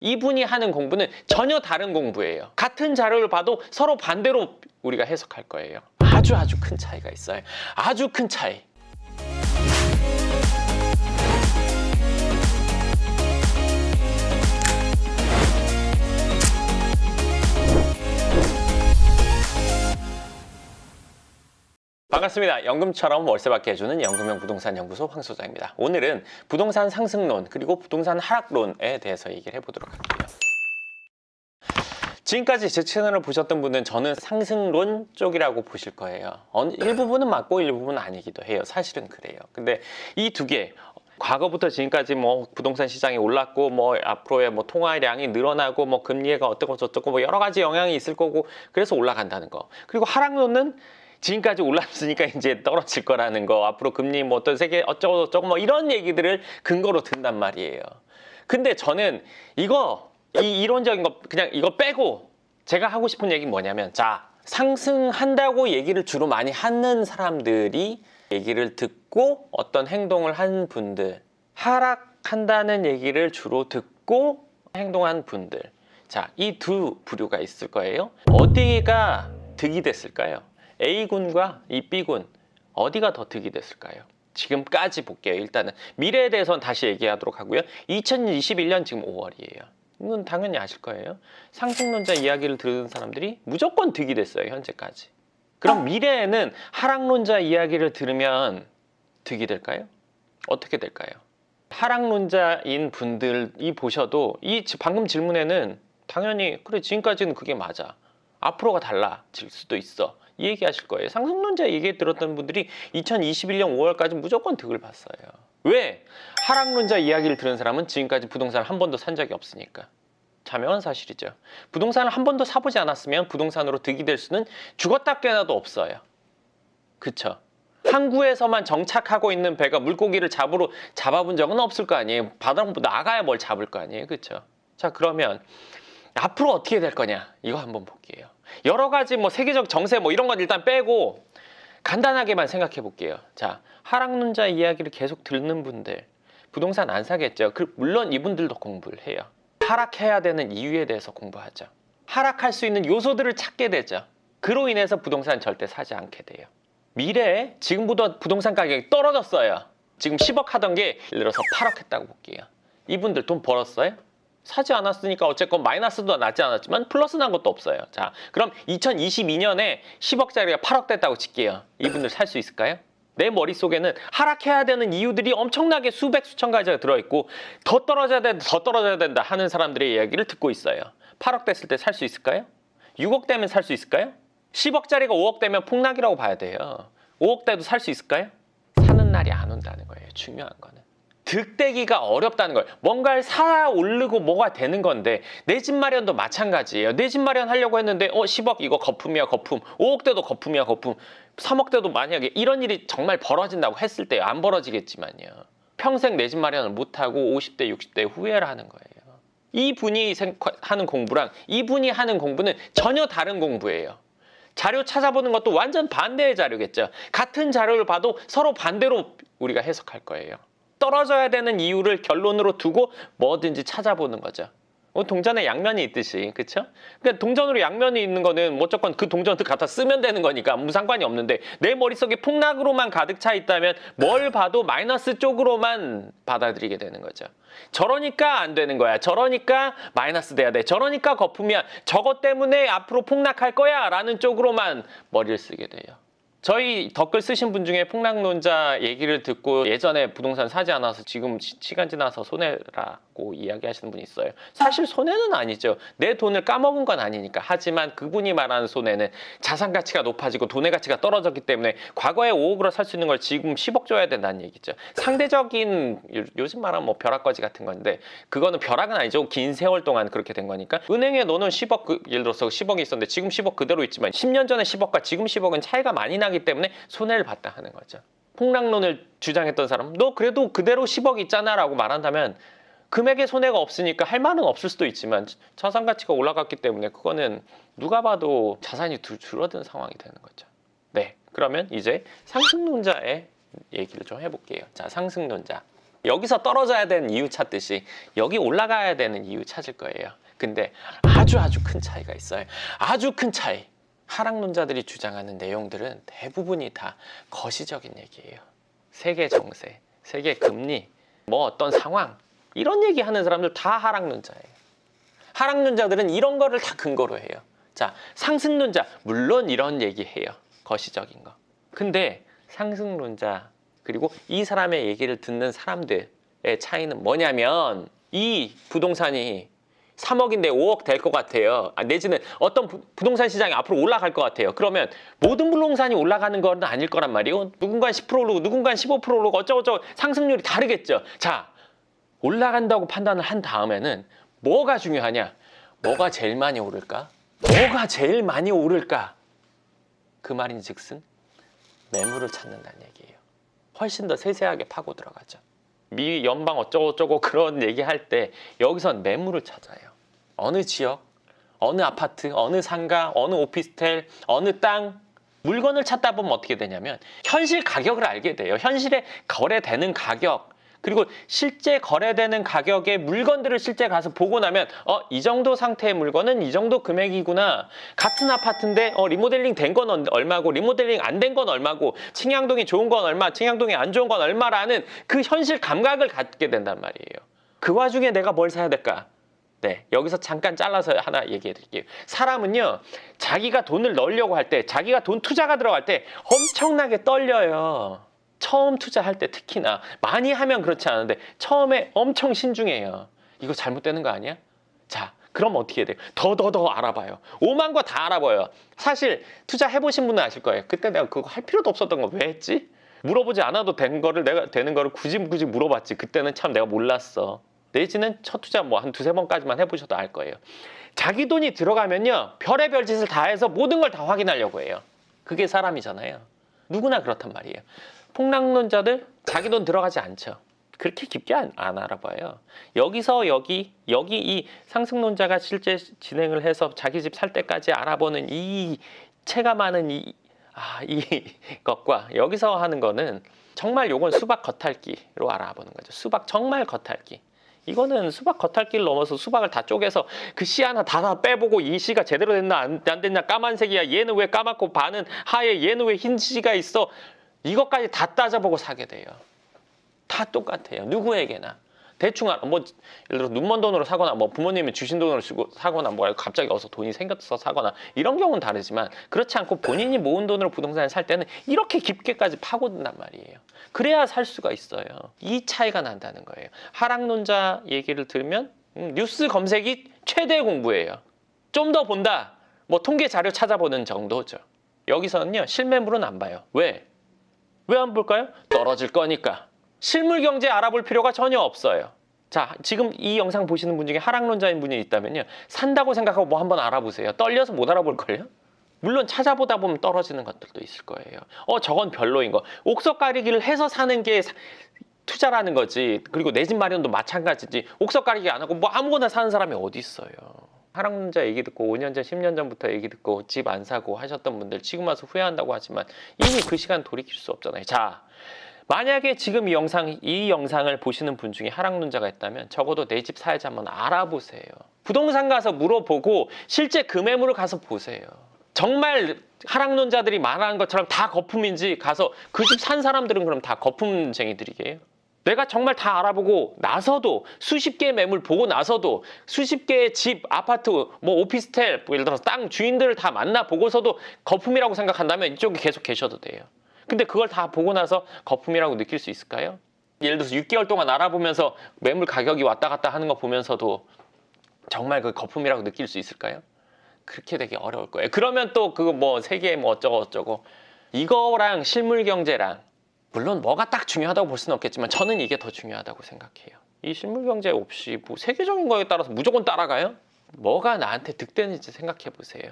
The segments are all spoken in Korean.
이분이 하는 공부는 전혀 다른 공부예요. 같은 자료를 봐도 서로 반대로 우리가 해석할 거예요. 아주 큰 차이가 있어요. 아주 큰 차이. 반갑습니다. 연금처럼 월세받게 해주는 연금형 부동산 연구소 황 소장입니다. 오늘은 부동산 상승론 그리고 부동산 하락론에 대해서 얘기를 해보도록 할게요. 지금까지 제 채널을 보셨던 분은 저는 상승론 쪽이라고 보실 거예요. 일부분은 맞고 일부분은 아니기도 해요. 사실은 그래요. 근데 이 두 개, 과거부터 지금까지 부동산 시장이 올랐고 앞으로의 통화량이 늘어나고 금리가 어떻고 저쩌고 여러 가지 영향이 있을 거고 그래서 올라간다는 거. 그리고 하락론은 지금까지 올랐으니까 이제 떨어질 거라는 거, 앞으로 금리 어떤 세계 어쩌고 저쩌고 이런 얘기들을 근거로 든단 말이에요. 근데 저는 이론적인 거 그냥 이거 빼고 제가 하고 싶은 얘기는 뭐냐면, 자, 상승한다고 얘기를 주로 많이 하는 사람들이 얘기를 듣고 어떤 행동을 한 분들, 하락한다는 얘기를 주로 듣고 행동한 분들, 자, 이 두 부류가 있을 거예요. 어디가 득이 됐을까요? A군과 이 B군, 어디가 더 득이 됐을까요? 지금까지 볼게요. 일단은 미래에 대해서는 다시 얘기하도록 하고요. 2021년 지금 5월이에요. 이건 당연히 아실 거예요. 상승론자 이야기를 들은 사람들이 무조건 득이 됐어요. 현재까지. 그럼 미래에는 하락론자 이야기를 들으면 득이 될까요? 어떻게 될까요? 하락론자인 분들이 보셔도 이 방금 질문에는 당연히 그래, 지금까지는 그게 맞아, 앞으로가 달라질 수도 있어, 이 얘기 하실 거예요. 상승론자 얘기 들었던 분들이 2021년 5월까지 무조건 득을 봤어요. 왜? 하락론자 이야기를 들은 사람은 지금까지 부동산을 한 번도 산 적이 없으니까. 자명한 사실이죠. 부동산을 한 번도 사보지 않았으면 부동산으로 득이 될 수는 죽었다 깨나도 없어요. 그쵸? 항구에서만 정착하고 있는 배가 물고기를 잡아본 적은 없을 거 아니에요. 바다로 나가야 뭘 잡을 거 아니에요. 그쵸? 자, 그러면 앞으로 어떻게 될 거냐, 이거 한번 볼게요. 여러 가지 세계적 정세 이런 건 일단 빼고 간단하게만 생각해 볼게요. 자, 하락론자 이야기를 계속 듣는 분들, 부동산 안 사겠죠. 물론 이분들도 공부를 해요. 하락해야 되는 이유에 대해서 공부하죠. 하락할 수 있는 요소들을 찾게 되죠. 그로 인해서 부동산 절대 사지 않게 돼요. 미래에 지금보다 부동산 가격이 떨어졌어요. 지금 10억 하던 게 예를 들어서 8억 했다고 볼게요. 이분들 돈 벌었어요? 사지 않았으니까 어쨌건 마이너스도 나지 않았지만 플러스 난 것도 없어요. 자, 그럼 2022년에 10억짜리가 8억 됐다고 칠게요. 이분들 살 수 있을까요? 내 머릿속에는 하락해야 되는 이유들이 엄청나게 수백 수천 가지가 들어있고 더 떨어져야 된다 하는 사람들의 이야기를 듣고 있어요. 8억 됐을 때 살 수 있을까요? 6억 되면 살 수 있을까요? 10억짜리가 5억 되면 폭락이라고 봐야 돼요. 5억 돼도 살 수 있을까요? 사는 날이 안 온다는 거예요. 중요한 거는. 득되기가 어렵다는 거예요. 뭔가를 사 오르고 뭐가 되는 건데, 내 집 마련도 마찬가지예요. 내 집 마련 하려고 했는데 10억 이거 거품이야 거품, 5억 대도 거품이야 거품, 3억 대도 만약에 이런 일이 정말 벌어진다고 했을 때 안 벌어지겠지만요, 평생 내 집 마련을 못하고 50대 60대 후회를 하는 거예요. 이분이 하는 공부랑 이분이 하는 공부는 전혀 다른 공부예요. 자료 찾아보는 것도 완전 반대의 자료겠죠. 같은 자료를 봐도 서로 반대로 우리가 해석할 거예요. 떨어져야 되는 이유를 결론으로 두고 뭐든지 찾아보는 거죠. 동전에 양면이 있듯이, 그쵸? 그러니까 동전으로 양면이 있는 거는 무조건 그 동전을 갖다 쓰면 되는 거니까 아무 상관이 없는데, 내 머릿속에 폭락으로만 가득 차 있다면 뭘 봐도 마이너스 쪽으로만 받아들이게 되는 거죠. 저러니까 안 되는 거야, 저러니까 마이너스 돼야 돼, 저러니까 거품이야, 저것 때문에 앞으로 폭락할 거야 라는 쪽으로만 머리를 쓰게 돼요. 저희 댓글 쓰신 분 중에 폭락론자 얘기를 듣고 예전에 부동산 사지 않아서 지금 시간 지나서 손해라고 이야기하시는 분이 있어요. 사실 손해는 아니죠. 내 돈을 까먹은 건 아니니까. 하지만 그분이 말하는 손해는 자산 가치가 높아지고 돈의 가치가 떨어졌기 때문에 과거에 5억으로 살 수 있는 걸 지금 10억 줘야 된다는 얘기죠. 상대적인, 요즘 말하면 벼락거지 같은 건데, 그거는 벼락은 아니죠. 긴 세월 동안 그렇게 된 거니까. 은행에 너는 10억, 예를 들어서 10억이 있었는데 지금 10억 그대로 있지만 10년 전에 10억과 지금 10억은 차이가 많이 나기 때문에 손해를 봤다 하는 거죠. 폭락론을 주장했던 사람, 너 그래도 그대로 10억 있잖아 라고 말한다면 금액에 손해가 없으니까 할 말은 없을 수도 있지만 자산 가치가 올라갔기 때문에 그거는 누가 봐도 자산이 줄어든 상황이 되는 거죠. 네, 그러면 이제 상승론자의 얘기를 좀 해볼게요. 자, 상승론자. 여기서 떨어져야 되는 이유 찾듯이 여기 올라가야 되는 이유 찾을 거예요. 근데 아주 큰 차이가 있어요. 아주 큰 차이. 하락론자들이 주장하는 내용들은 대부분이 다 거시적인 얘기예요. 세계 정세, 세계 금리, 뭐 어떤 상황, 이런 얘기하는 사람들 다 하락론자예요. 하락론자들은 이런 거를 다 근거로 해요. 자, 상승론자 물론 이런 얘기해요. 거시적인 거. 근데 상승론자 그리고 이 사람의 얘기를 듣는 사람들의 차이는 뭐냐면 이 부동산이 3억인데 5억 될 것 같아요. 내지는 어떤 부동산 시장이 앞으로 올라갈 것 같아요. 그러면 모든 부동산이 올라가는 건 아닐 거란 말이에요. 누군가는 10% 오르고 누군가는 15% 오르고 어쩌고저쩌고 상승률이 다르겠죠. 자, 올라간다고 판단을 한 다음에는 뭐가 중요하냐? 뭐가 제일 많이 오를까? 뭐가 제일 많이 오를까? 그 말인즉슨 매물을 찾는다는 얘기예요. 훨씬 더 세세하게 파고 들어가죠. 미 연방 어쩌고저쩌고 그런 얘기할 때 여기선 매물을 찾아요. 어느 지역, 어느 아파트, 어느 상가, 어느 오피스텔, 어느 땅 물건을 찾다 보면 어떻게 되냐면 현실 가격을 알게 돼요. 현실에 거래되는 가격 그리고 실제 거래되는 가격의 물건들을 실제 가서 보고 나면 이 정도 상태의 물건은 이 정도 금액이구나. 같은 아파트인데 리모델링 된 건 얼마고 리모델링 안 된 건 얼마고 층양동이 좋은 건 얼마 층양동이 안 좋은 건 얼마라는 그 현실 감각을 갖게 된단 말이에요. 그 와중에 내가 뭘 사야 될까? 네, 여기서 잠깐 잘라서 하나 얘기해 드릴게요. 사람은요 자기가 돈을 넣으려고 할 때 자기가 돈 투자가 들어갈 때 엄청나게 떨려요. 처음 투자할 때 특히나 많이 하면 그렇지 않은데 처음에 엄청 신중해요. 이거 잘못되는 거 아니야? 자, 그럼 어떻게 돼요? 더 알아봐요. 오만 거 다 알아봐요. 사실 투자해보신 분은 아실 거예요. 그때 내가 그거 할 필요도 없었던 거 왜 했지? 물어보지 않아도 되는 거를 굳이 물어봤지. 그때는 참 내가 몰랐어. 내지는 첫 투자 뭐 한 두세 번까지만 해보셔도 알 거예요. 자기 돈이 들어가면요 별의별 짓을 다 해서 모든 걸 다 확인하려고 해요. 그게 사람이잖아요. 누구나 그렇단 말이에요. 폭락론자들 자기 돈 들어가지 않죠. 그렇게 깊게 안 알아봐요. 여기서 여기 이 상승론자가 실제 진행을 해서 자기 집 살 때까지 알아보는 이 체감하는 이 것과 여기서 하는 거는 정말 요건 수박 겉핥기로 알아보는 거죠. 수박 정말 겉핥기. 이거는 수박 겉핥기를 넘어서 수박을 다 쪼개서 그 씨 하나 다 빼보고 이 씨가 제대로 됐나 안 됐나 까만색이야 얘는 왜 까맣고 반은 하얘 얘는 왜 흰 씨가 있어 이것까지 다 따져보고 사게 돼요. 다 똑같아요. 누구에게나. 대충 뭐 예를 들어 눈먼 돈으로 사거나 뭐 부모님이 주신 돈으로 쓰고 사거나 뭐 갑자기 어서 돈이 생겨서 사거나 이런 경우는 다르지만 그렇지 않고 본인이 모은 돈으로 부동산을 살 때는 이렇게 깊게까지 파고든단 말이에요. 그래야 살 수가 있어요. 이 차이가 난다는 거예요. 하락론자 얘기를 들으면 뉴스 검색이 최대 공부예요. 좀 더 본다. 뭐 통계 자료 찾아보는 정도죠. 여기서는요 실매물은 안 봐요. 왜 안 볼까요? 떨어질 거니까. 실물 경제 알아볼 필요가 전혀 없어요. 자, 지금 이 영상 보시는 분 중에 하락론자인 분이 있다면요. 산다고 생각하고 뭐 한번 알아보세요. 떨려서 못 알아볼걸요? 물론 찾아보다 보면 떨어지는 것들도 있을 거예요. 저건 별로인 거. 옥석 가리기를 해서 사는 게 투자라는 거지. 그리고 내 집 마련도 마찬가지지. 옥석 가리기 안 하고 뭐 아무거나 사는 사람이 어디 있어요. 하락론자 얘기 듣고 5년 전, 10년 전부터 얘기 듣고 집 안 사고 하셨던 분들 지금 와서 후회한다고 하지만 이미 그 시간 돌이킬 수 없잖아요. 자, 만약에 지금 이 영상을 보시는 분 중에 하락론자가 있다면 적어도 내 집 사야지 한번 알아보세요. 부동산 가서 물어보고 실제 그 매물을 가서 보세요. 정말 하락론자들이 말하는 것처럼 다 거품인지 가서 그 집 산 사람들은 그럼 다 거품쟁이들이게요? 내가 정말 다 알아보고 나서도 수십 개의 매물 보고 나서도 수십 개의 집, 아파트, 뭐 오피스텔, 예를 들어서 땅 주인들을 다 만나보고서도 거품이라고 생각한다면 이쪽에 계속 계셔도 돼요. 근데 그걸 다 보고 나서 거품이라고 느낄 수 있을까요? 예를 들어서 6개월 동안 알아보면서 매물 가격이 왔다 갔다 하는 거 보면서도 정말 그 거품이라고 느낄 수 있을까요? 그렇게 되게 어려울 거예요. 그러면 또 그거 뭐 세계 뭐 어쩌고 이거랑 실물 경제랑 물론 뭐가 딱 중요하다고 볼 수는 없겠지만 저는 이게 더 중요하다고 생각해요. 이 실물 경제 없이 뭐 세계적인 거에 따라서 무조건 따라가요? 뭐가 나한테 득되는지 생각해 보세요.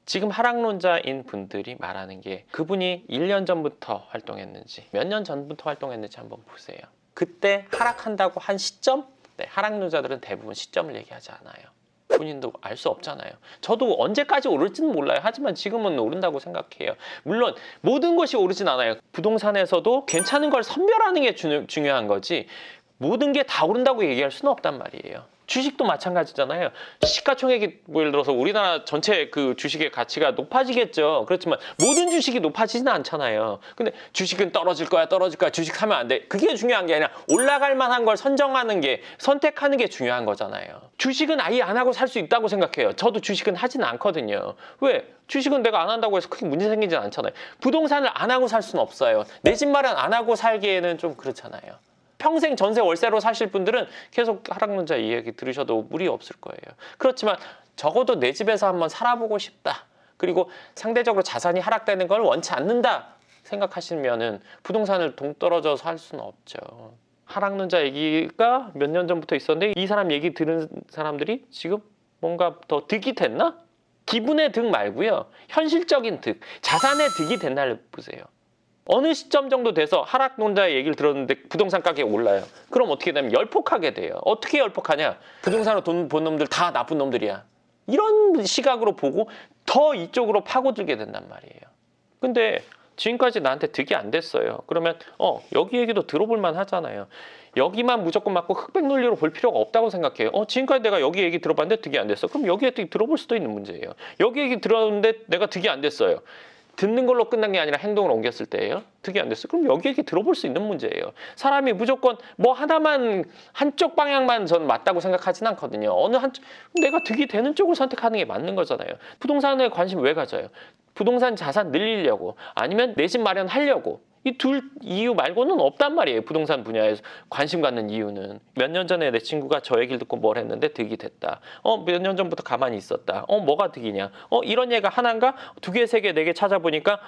지금 하락론자인 분들이 말하는 게 그분이 1년 전부터 활동했는지 몇 년 전부터 활동했는지 한번 보세요. 그때 하락한다고 한 시점? 네, 하락론자들은 대부분 시점을 얘기하지 않아요. 본인도 알 수 없잖아요. 저도 언제까지 오를지는 몰라요. 하지만 지금은 오른다고 생각해요. 물론 모든 것이 오르진 않아요. 부동산에서도 괜찮은 걸 선별하는 게 중요한 거지 모든 게 다 오른다고 얘기할 수는 없단 말이에요. 주식도 마찬가지잖아요. 시가총액이 뭐 예를 들어서 우리나라 전체 그 주식의 가치가 높아지겠죠. 그렇지만 모든 주식이 높아지지는 않잖아요. 근데 주식은 떨어질 거야, 주식 사면 안 돼. 그게 중요한 게 아니라 올라갈 만한 걸 선정하는 게, 선택하는 게 중요한 거잖아요. 주식은 아예 안 하고 살 수 있다고 생각해요. 저도 주식은 하지는 않거든요. 왜? 주식은 내가 안 한다고 해서 크게 문제 생기진 않잖아요. 부동산을 안 하고 살 수는 없어요. 내 집 마련 안 하고 살기에는 좀 그렇잖아요. 평생 전세 월세로 사실 분들은 계속 하락론자 이 얘기 들으셔도 무리 없을 거예요. 그렇지만 적어도 내 집에서 한번 살아보고 싶다. 그리고 상대적으로 자산이 하락되는 걸 원치 않는다 생각하시면은 부동산을 동떨어져서 할 수는 없죠. 하락론자 얘기가 몇 년 전부터 있었는데 이 사람 얘기 들은 사람들이 지금 뭔가 더 득이 됐나? 기분의 득 말고요. 현실적인 득, 자산의 득이 됐나를 보세요. 어느 시점 정도 돼서 하락론자의 얘기를 들었는데 부동산 가격이 올라요. 그럼 어떻게 되면 열폭하게 돼요. 어떻게 열폭하냐? 부동산으로 돈 번 놈들 다 나쁜 놈들이야. 이런 시각으로 보고 더 이쪽으로 파고들게 된단 말이에요. 근데 지금까지 나한테 득이 안 됐어요. 그러면 여기 얘기도 들어볼 만 하잖아요. 여기만 무조건 맞고 흑백 논리로 볼 필요가 없다고 생각해요. 지금까지 내가 여기 얘기 들어봤는데 득이 안 됐어. 그럼 여기 얘기 들어볼 수도 있는 문제예요. 여기 얘기 들었는데 내가 득이 안 됐어요. 듣는 걸로 끝난 게 아니라 행동을 옮겼을 때예요. 득이 안 됐어. 그럼 여기 얘기 들어볼 수 있는 문제예요. 사람이 무조건 뭐 하나만 한쪽 방향만 전 맞다고 생각하진 않거든요. 어느 한쪽 내가 득이 되는 쪽을 선택하는 게 맞는 거잖아요. 부동산에 관심 왜 가져요? 부동산 자산 늘리려고 아니면 내 집 마련하려고. 이 둘 이유 말고는 없단 말이에요. 부동산 분야에서 관심 갖는 이유는. 몇 년 전에 내 친구가 저 얘기를 듣고 뭘 했는데 득이 됐다. 몇 년 전부터 가만히 있었다. 뭐가 득이냐? 이런 얘가 하나인가? 두 개, 세 개, 네 개 찾아보니까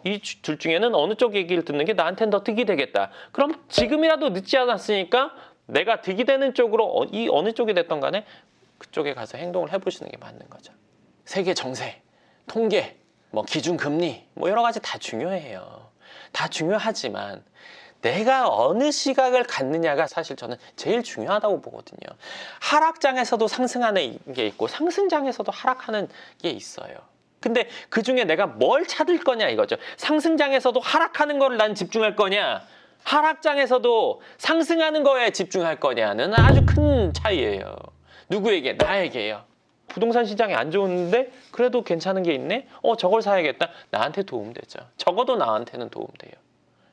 이 둘 중에는 어느 쪽 얘기를 듣는 게 나한테는 더 득이 되겠다. 그럼 지금이라도 늦지 않았으니까 내가 득이 되는 쪽으로 이 어느 쪽이 됐던 간에 그쪽에 가서 행동을 해보시는 게 맞는 거죠. 세계 정세, 통계, 기준금리 여러 가지 다 중요해요. 다 중요하지만 내가 어느 시각을 갖느냐가 사실 저는 제일 중요하다고 보거든요. 하락장에서도 상승하는 게 있고 상승장에서도 하락하는 게 있어요. 근데 그중에 내가 뭘 찾을 거냐 이거죠. 상승장에서도 하락하는 거를 난 집중할 거냐, 하락장에서도 상승하는 거에 집중할 거냐는 아주 큰 차이예요. 누구에게? 나에게요. 부동산 시장이 안 좋은데 그래도 괜찮은 게 있네? 저걸 사야겠다. 나한테 도움되죠. 적어도 나한테는 도움돼요.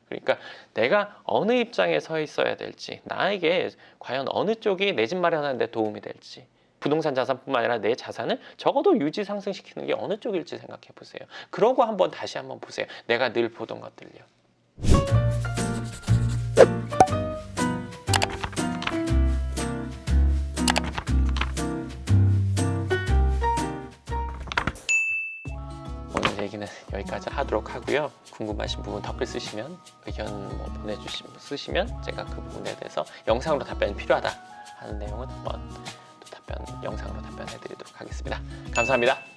그러니까 내가 어느 입장에 서 있어야 될지, 나에게 과연 어느 쪽이 내 집 마련하는 데 도움이 될지, 부동산 자산뿐만 아니라 내 자산을 적어도 유지 상승시키는 게 어느 쪽일지 생각해 보세요. 그러고 다시 한번 보세요. 내가 늘 보던 것들요. 얘기는 여기까지 하도록 하고요. 궁금하신 부분 댓글 쓰시면, 의견 쓰시면 제가 그 부분에 대해서 영상으로 답변이 필요하다 하는 내용은 한번 또 영상으로 답변해 드리도록 하겠습니다. 감사합니다.